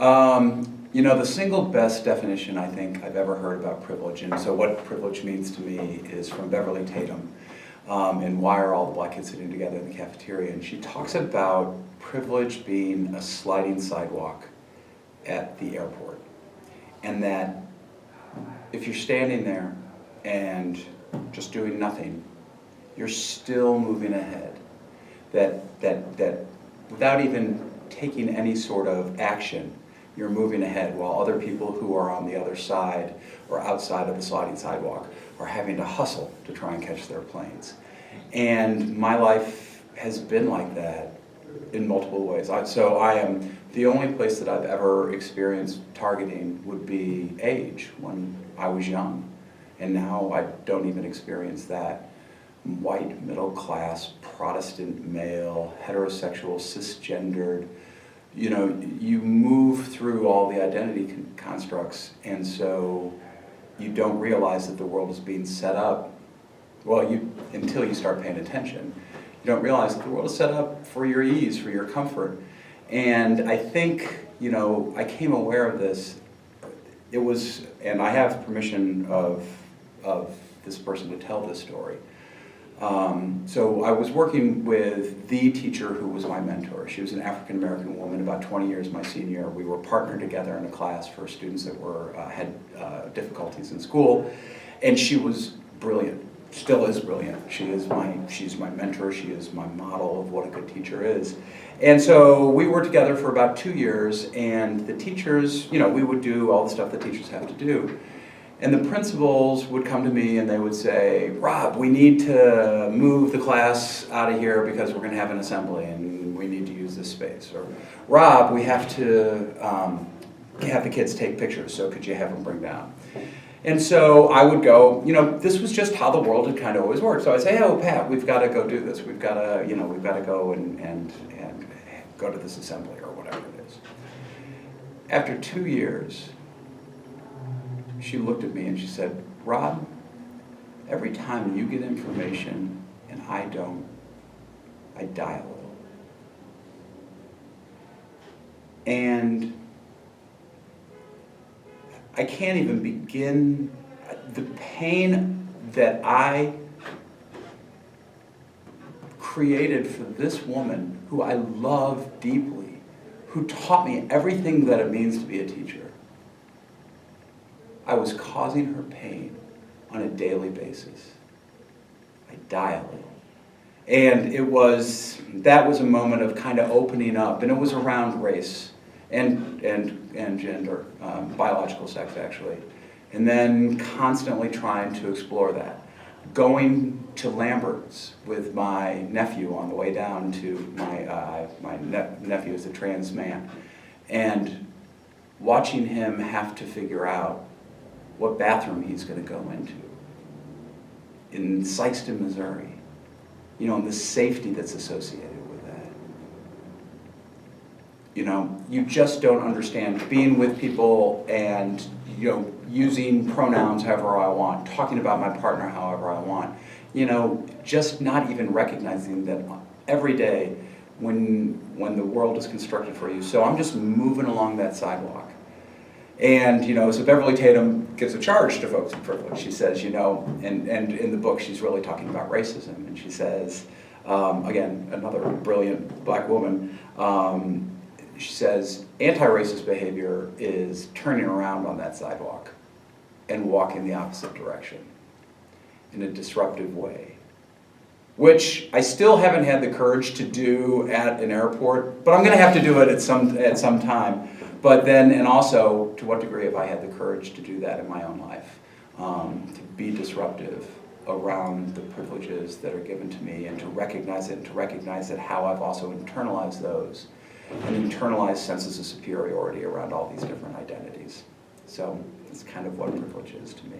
You know, the single best definition I think I've ever heard about privilege, and so what privilege means to me, is from Beverly Tatum, in Why Are All the Black Kids Sitting Together in the Cafeteria? And she talks about privilege being a sliding sidewalk at the airport. And that if you're standing there and just doing nothing, you're still moving ahead. That without even taking any sort of action, you're moving ahead, while other people who are on the other side or outside of the sliding sidewalk are having to hustle to try and catch their planes. And my life has been like that in multiple ways. So I am, the only place that I've ever experienced targeting would be age, when I was young. And now I don't even experience that. White, middle class, Protestant male, heterosexual, cisgendered. You know, you move through all the identity constructs, and so you don't realize that the world is being set up, well, until you start paying attention. You don't realize that the world is set up for your ease, for your comfort. And I think, you know, I came aware of this. It was, and I have permission of this person to tell this story. So I was working with the teacher who was my mentor. She was an African-American woman, about 20 years my senior. We were partnered together in a class for students that were had difficulties in school, and she was brilliant, still is brilliant. She's my mentor, she is my model of what a good teacher is. And so we were together for about 2 years, and the teachers, you know, we would do all the stuff that teachers have to do. And the principals would come to me and they would say, Rob, we need to move the class out of here because we're going to have an assembly and we need to use this space. Or, Rob, we have to have the kids take pictures, so could you have them bring down? And so I would go, you know, this was just how the world had kind of always worked. So I'd say, oh, Pat, we've got to go do this. We've got to, you know, we've got to go and go to this assembly or whatever it is. After 2 years, she looked at me and she said, Rob, every time you get information and I don't, I die a little. And I can't even begin the pain that I created for this woman who I love deeply, who taught me everything that it means to be a teacher. I was causing her pain on a daily basis. I die a little. And that was a moment of kind of opening up, and it was around race and gender, biological sex actually. And then constantly trying to explore that. Going to Lambert's with my nephew on the way down to my nephew is a trans man, and watching him have to figure out what bathroom he's going to go into in Sykeston, Missouri, you know, and the safety that's associated with that. You know, you just don't understand being with people and, you know, using pronouns however I want, talking about my partner however I want, you know, just not even recognizing that every day when the world is constructed for you. So I'm just moving along that sidewalk. And, you know, so Beverly Tatum gives a charge to folks in privilege. She says, you know, and in the book she's really talking about racism. And she says, again, another brilliant black woman, she says, anti-racist behavior is turning around on that sidewalk and walking the opposite direction in a disruptive way, which I still haven't had the courage to do at an airport, but I'm going to have to do it at some time. But then, and also, to what degree have I had the courage to do that in my own life? To be disruptive around the privileges that are given to me, and to recognize it, and to recognize that how I've also internalized those, and internalized senses of superiority around all these different identities. So, it's kind of what privilege is to me.